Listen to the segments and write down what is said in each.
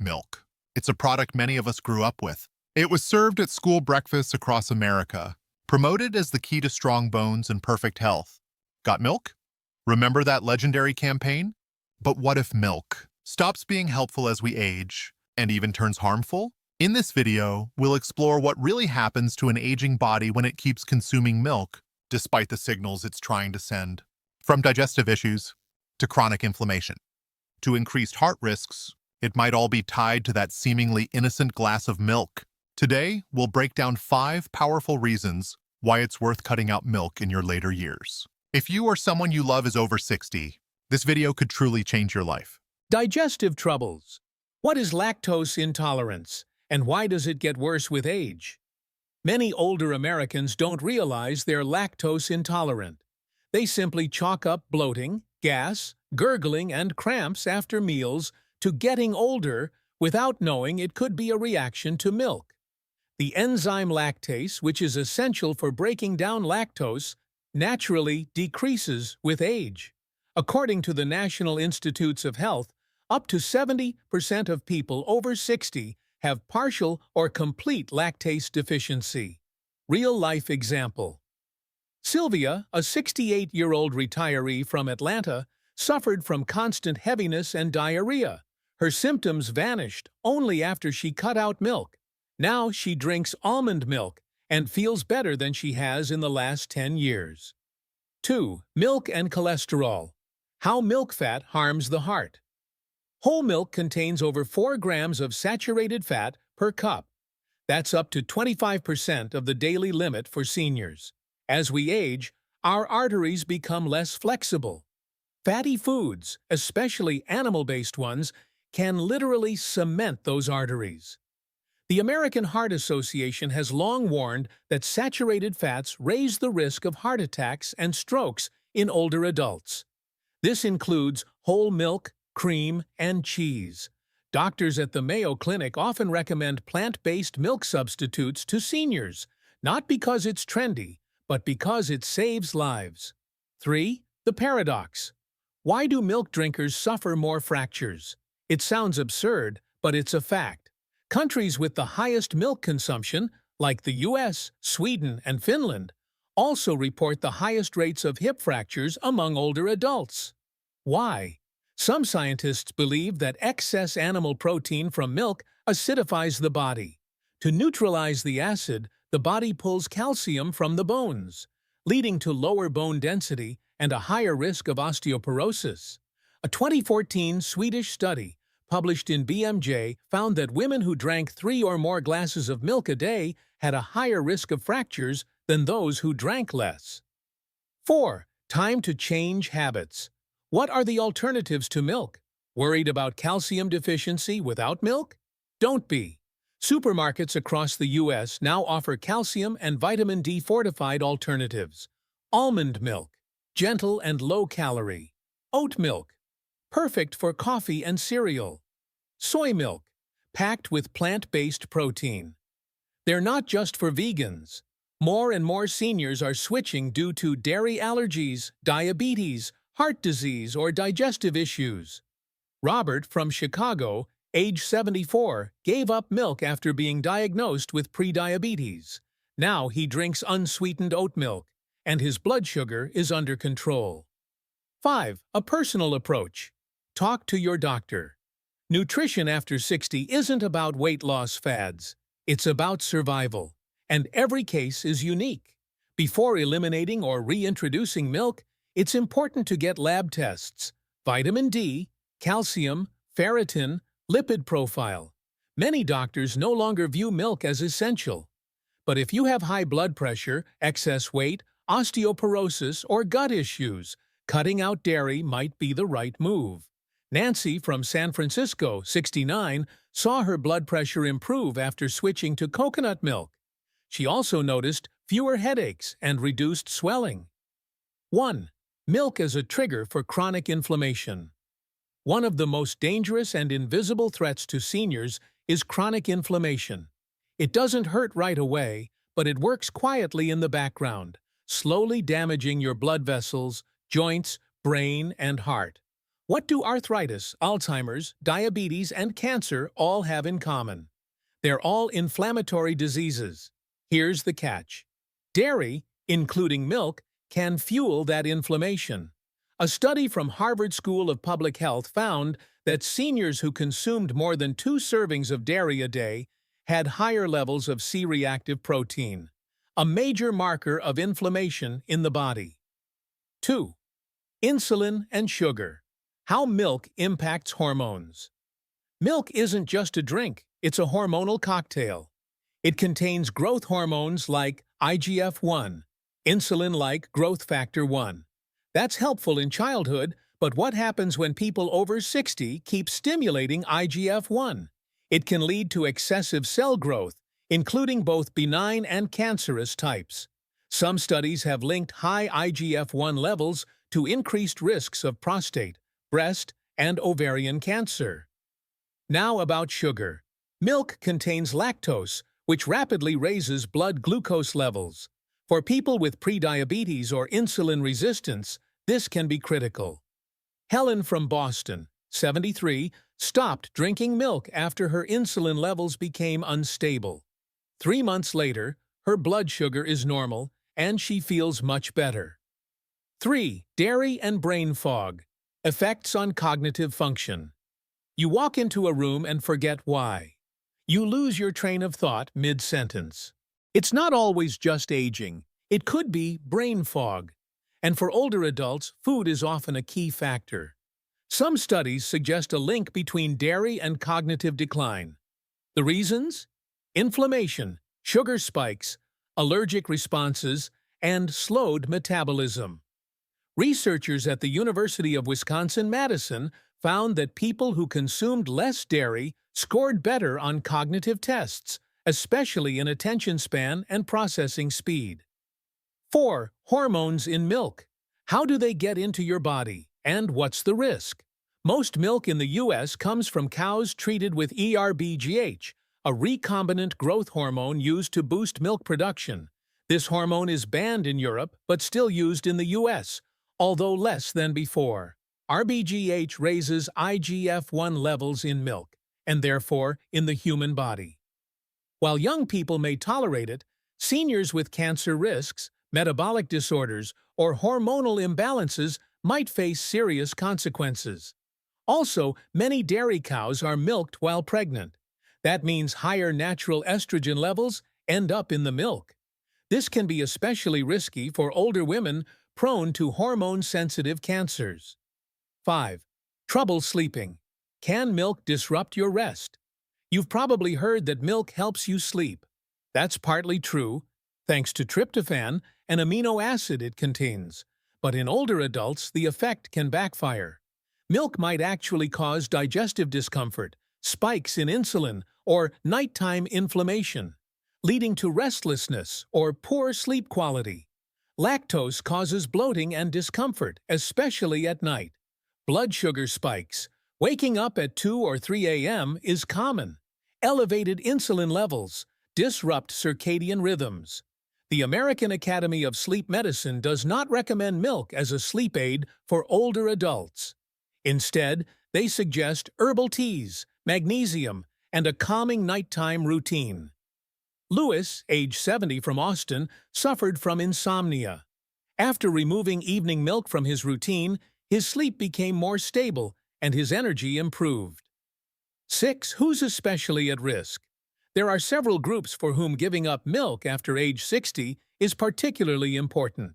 Milk. It's a product many of us grew up with. It was served at school breakfasts across America, promoted as the key to strong bones and perfect health. Got milk? Remember that legendary campaign? But what if milk stops being helpful as we age and even turns harmful? In this video, we'll explore what really happens to an aging body when it keeps consuming milk, despite the signals it's trying to send. From digestive issues to chronic inflammation to increased heart risks, it might all be tied to that seemingly innocent glass of milk. Today, we'll break down 5 powerful reasons why it's worth cutting out milk in your later years. If you or someone you love is over 60, this video could truly change your life. Digestive troubles. What is lactose intolerance, and why does it get worse with age? Many older Americans don't realize they're lactose intolerant. They simply chalk up bloating, gas, gurgling, and cramps after meals to getting older without knowing it could be a reaction to milk. The enzyme lactase, which is essential for breaking down lactose, naturally decreases with age. According to the National Institutes of Health, up to 70% of people over 60 have partial or complete lactase deficiency. Real-life example. Sylvia, a 68-year-old retiree from Atlanta, suffered from constant heaviness and diarrhea. Her symptoms vanished only after she cut out milk. Now she drinks almond milk and feels better than she has in the last 10 years. 2. Milk and cholesterol. How milk fat harms the heart. Whole milk contains over 4 grams of saturated fat per cup. That's up to 25% of the daily limit for seniors. As we age, our arteries become less flexible. Fatty foods, especially animal-based ones, can literally cement those arteries. The American Heart Association has long warned that saturated fats raise the risk of heart attacks and strokes in older adults. This includes whole milk, cream, and cheese. Doctors at the Mayo Clinic often recommend plant-based milk substitutes to seniors, not because it's trendy, but because it saves lives. 3. The paradox. Why do milk drinkers suffer more fractures? It sounds absurd, but it's a fact. Countries with the highest milk consumption, like the US, Sweden, and Finland, also report the highest rates of hip fractures among older adults. Why? Some scientists believe that excess animal protein from milk acidifies the body. To neutralize the acid, the body pulls calcium from the bones, leading to lower bone density and a higher risk of osteoporosis. A 2014 Swedish study published in BMJ found that women who drank 3 or more glasses of milk a day had a higher risk of fractures than those who drank less. 4. Time to change habits. What are the alternatives to milk? Worried about calcium deficiency without milk? Don't be. Supermarkets across the U.S. now offer calcium and vitamin D fortified alternatives. Almond milk, gentle and low-calorie. Oat milk, perfect for coffee and cereal. Soy milk, packed with plant-based protein. They're not just for vegans. More and more seniors are switching due to dairy allergies, diabetes, heart disease, or digestive issues. Robert from Chicago, age 74, gave up milk after being diagnosed with prediabetes. Now he drinks unsweetened oat milk, and his blood sugar is under control. 5. A personal approach. Talk to your doctor. Nutrition after 60 isn't about weight loss fads. It's about survival, and every case is unique. Before eliminating or reintroducing milk, it's important to get lab tests, vitamin D, calcium, ferritin, lipid profile. Many doctors no longer view milk as essential. But if you have high blood pressure, excess weight, osteoporosis, or gut issues, cutting out dairy might be the right move. Nancy from San Francisco, 69, saw her blood pressure improve after switching to coconut milk. She also noticed fewer headaches and reduced swelling. 1. Milk as a trigger for chronic inflammation. One of the most dangerous and invisible threats to seniors is chronic inflammation. It doesn't hurt right away, but it works quietly in the background, slowly damaging your blood vessels, joints, brain, and heart. What do arthritis, Alzheimer's, diabetes, and cancer all have in common? They're all inflammatory diseases. Here's the catch. Dairy, including milk, can fuel that inflammation. A study from Harvard School of Public Health found that seniors who consumed more than 2 servings of dairy a day had higher levels of C-reactive protein, a major marker of inflammation in the body. 2. Insulin and sugar. How milk impacts hormones. Milk isn't just a drink, it's a hormonal cocktail. It contains growth hormones like IGF-1, insulin like growth factor 1. That's helpful in childhood, but what happens when people over 60 keep stimulating IGF-1? It can lead to excessive cell growth, including both benign and cancerous types. Some studies have linked high IGF-1 levels to increased risks of prostate, breast, and ovarian cancer. Now about sugar. Milk contains lactose, which rapidly raises blood glucose levels. For people with prediabetes or insulin resistance, this can be critical. Helen from Boston, 73, stopped drinking milk after her insulin levels became unstable. 3 months later, her blood sugar is normal, and she feels much better. 3. Dairy and brain fog. Effects on cognitive function. You walk into a room and forget why. You lose your train of thought mid-sentence. It's not always just aging. It could be brain fog. And for older adults, food is often a key factor. Some studies suggest a link between dairy and cognitive decline. The reasons? Inflammation, sugar spikes, allergic responses, and slowed metabolism. Researchers at the University of Wisconsin-Madison found that people who consumed less dairy scored better on cognitive tests, especially in attention span and processing speed. 4. Hormones in milk. How do they get into your body, and what's the risk? Most milk in the U.S. comes from cows treated with ERBGH, a recombinant growth hormone used to boost milk production. This hormone is banned in Europe but still used in the U.S., although less than before. RBGH raises IGF-1 levels in milk, and therefore in the human body. While young people may tolerate it, seniors with cancer risks, metabolic disorders, or hormonal imbalances might face serious consequences. Also, many dairy cows are milked while pregnant. That means higher natural estrogen levels end up in the milk. This can be especially risky for older women prone to hormone-sensitive cancers. 5. Trouble sleeping. Can milk disrupt your rest? You've probably heard that milk helps you sleep. That's partly true, thanks to tryptophan, an amino acid it contains. But in older adults, the effect can backfire. Milk might actually cause digestive discomfort, spikes in insulin, or nighttime inflammation, leading to restlessness or poor sleep quality. Lactose causes bloating and discomfort, especially at night. Blood sugar spikes. Waking up at 2 or 3 a.m. is common. Elevated insulin levels disrupt circadian rhythms. The American Academy of Sleep Medicine does not recommend milk as a sleep aid for older adults. Instead, they suggest herbal teas, magnesium, and a calming nighttime routine. Lewis, age 70 from Austin, suffered from insomnia. After removing evening milk from his routine, his sleep became more stable and his energy improved. 6. Who's especially at risk? There are several groups for whom giving up milk after age 60 is particularly important.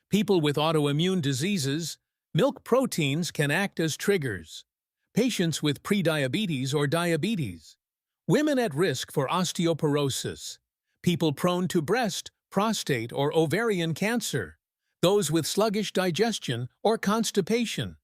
People with autoimmune diseases, milk proteins can act as triggers. Patients with prediabetes or diabetes. Women at risk for osteoporosis. People prone to breast, prostate, or ovarian cancer. Those with sluggish digestion or constipation.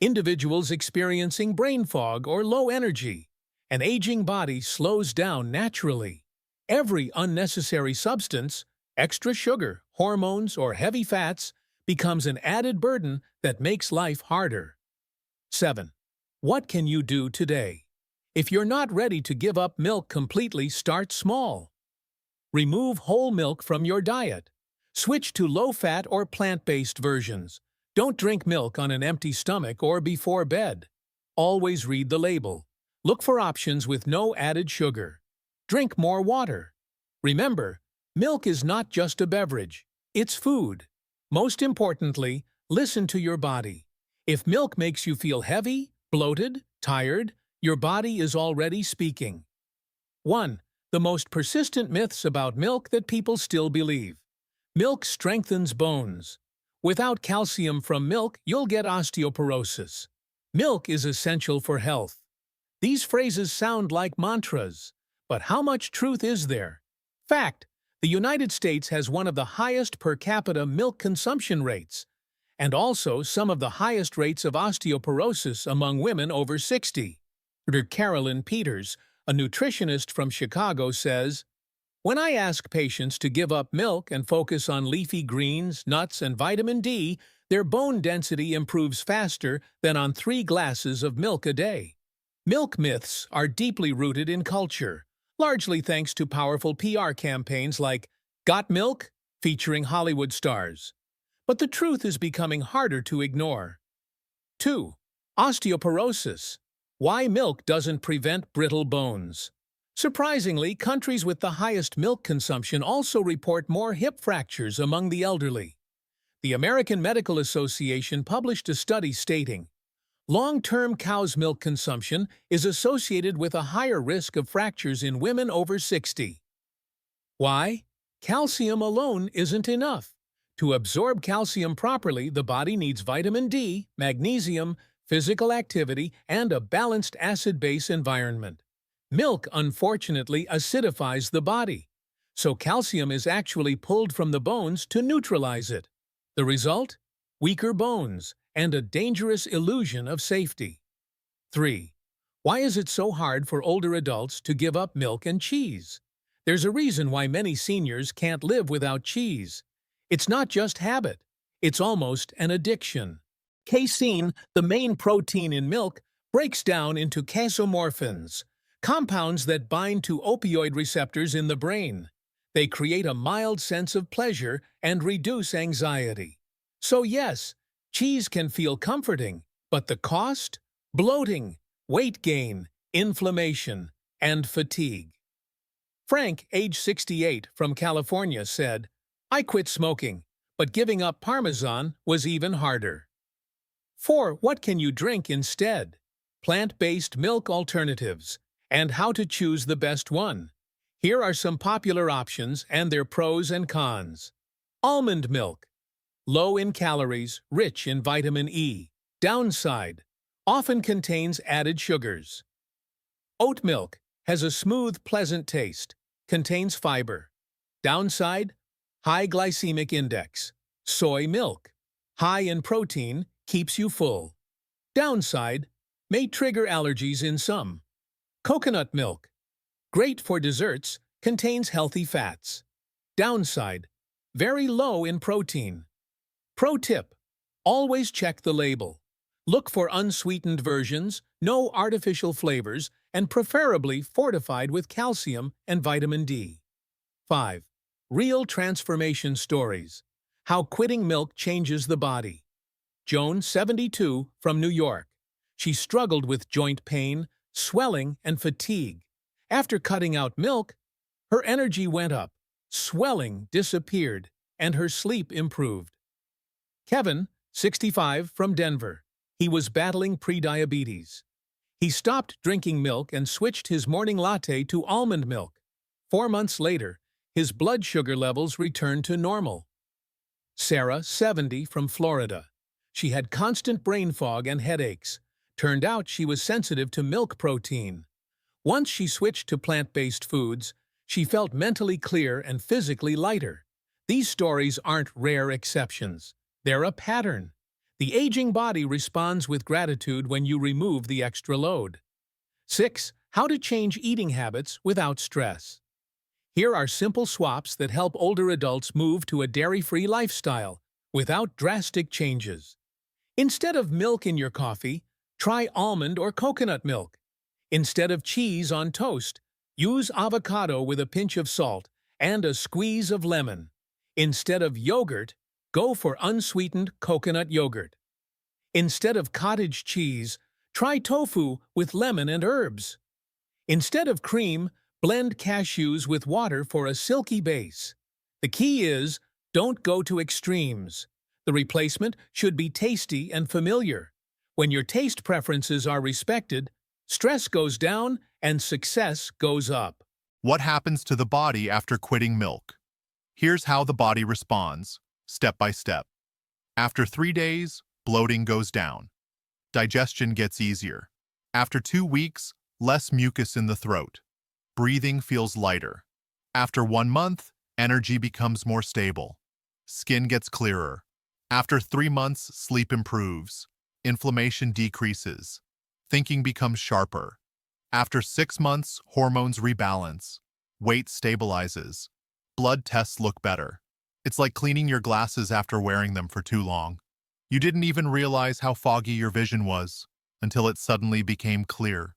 Individuals experiencing brain fog or low energy. An aging body slows down naturally. Every unnecessary substance, extra sugar, hormones, or heavy fats, becomes an added burden that makes life harder. 7. What can you do today? If you're not ready to give up milk completely, start small. Remove whole milk from your diet. Switch to low-fat or plant-based versions. Don't drink milk on an empty stomach or before bed. Always read the label. Look for options with no added sugar. Drink more water. Remember, milk is not just a beverage, it's food. Most importantly, listen to your body. If milk makes you feel heavy, bloated, tired, your body is already speaking. 1. The most persistent myths about milk that people still believe. Milk strengthens bones. Without calcium from milk, you'll get osteoporosis. Milk is essential for health. These phrases sound like mantras, but how much truth is there? Fact: the United States has one of the highest per capita milk consumption rates, and also some of the highest rates of osteoporosis among women over 60. Dr. Carolyn Peters, a nutritionist from Chicago, says, "When I ask patients to give up milk and focus on leafy greens, nuts, and vitamin D, their bone density improves faster than on 3 glasses of milk a day." Milk myths are deeply rooted in culture, largely thanks to powerful PR campaigns like "Got Milk?" featuring Hollywood stars. But the truth is becoming harder to ignore. 2. Osteoporosis. Why milk doesn't prevent brittle bones. Surprisingly, countries with the highest milk consumption also report more hip fractures among the elderly. The American Medical Association published a study stating, long-term cow's milk consumption is associated with a higher risk of fractures in women over 60. Why? Calcium alone isn't enough. To absorb calcium properly, the body needs vitamin D, magnesium, physical activity, and a balanced acid-base environment. Milk, unfortunately, acidifies the body, so calcium is actually pulled from the bones to neutralize it. The result? Weaker bones and a dangerous illusion of safety. 3. Why is it so hard for older adults to give up milk and cheese? There's a reason why many seniors can't live without cheese. It's not just habit, it's almost an addiction. Casein, the main protein in milk, breaks down into casomorphins, compounds that bind to opioid receptors in the brain. They create a mild sense of pleasure and reduce anxiety. So yes, cheese can feel comforting, but the cost? Bloating, weight gain, inflammation, and fatigue. Frank, age 68, from California, said, "I quit smoking, but giving up Parmesan was even harder." 4. What can you drink instead? Plant-based milk alternatives, and how to choose the best one. Here are some popular options and their pros and cons. Almond milk. Low in calories, rich in vitamin E. Downside: often contains added sugars. Oat milk has a smooth, pleasant taste, contains fiber. Downside: high glycemic index. Soy milk. High in protein, keeps you full. Downside: may trigger allergies in some. Coconut milk. Great for desserts, contains healthy fats. Downside: very low in protein. Pro tip: always check the label. Look for unsweetened versions, no artificial flavors, and preferably fortified with calcium and vitamin D. 5. Real transformation stories. How quitting milk changes the body. Joan, 72, from New York. She struggled with joint pain, swelling, and fatigue. After cutting out milk, her energy went up, swelling disappeared, and her sleep improved. Kevin, 65, from Denver. He was battling prediabetes. He stopped drinking milk and switched his morning latte to almond milk. 4 months later, his blood sugar levels returned to normal. Sarah, 70, from Florida. She had constant brain fog and headaches. Turned out she was sensitive to milk protein. Once she switched to plant-based foods, she felt mentally clear and physically lighter. These stories aren't rare exceptions. They're a pattern. The aging body responds with gratitude when you remove the extra load. 6. How to change eating habits without stress. Here are simple swaps that help older adults move to a dairy-free lifestyle without drastic changes. Instead of milk in your coffee, try almond or coconut milk. Instead of cheese on toast, use avocado with a pinch of salt and a squeeze of lemon. Instead of yogurt, Go for unsweetened coconut yogurt. Instead of cottage cheese, try tofu with lemon and herbs. Instead of cream, blend cashews with water for a silky base. The key is, don't go to extremes. The replacement should be tasty and familiar. When your taste preferences are respected, stress goes down and success goes up. What happens to the body after quitting milk? Here's how the body responds, step by step. After 3 days, bloating goes down. Digestion gets easier. After 2 weeks, less mucus in the throat. Breathing feels lighter. After 1 month, energy becomes more stable. Skin gets clearer. After 3 months, sleep improves. Inflammation decreases. Thinking becomes sharper. After 6 months, hormones rebalance. Weight stabilizes. Blood tests look better. It's like cleaning your glasses after wearing them for too long. You didn't even realize how foggy your vision was until it suddenly became clear.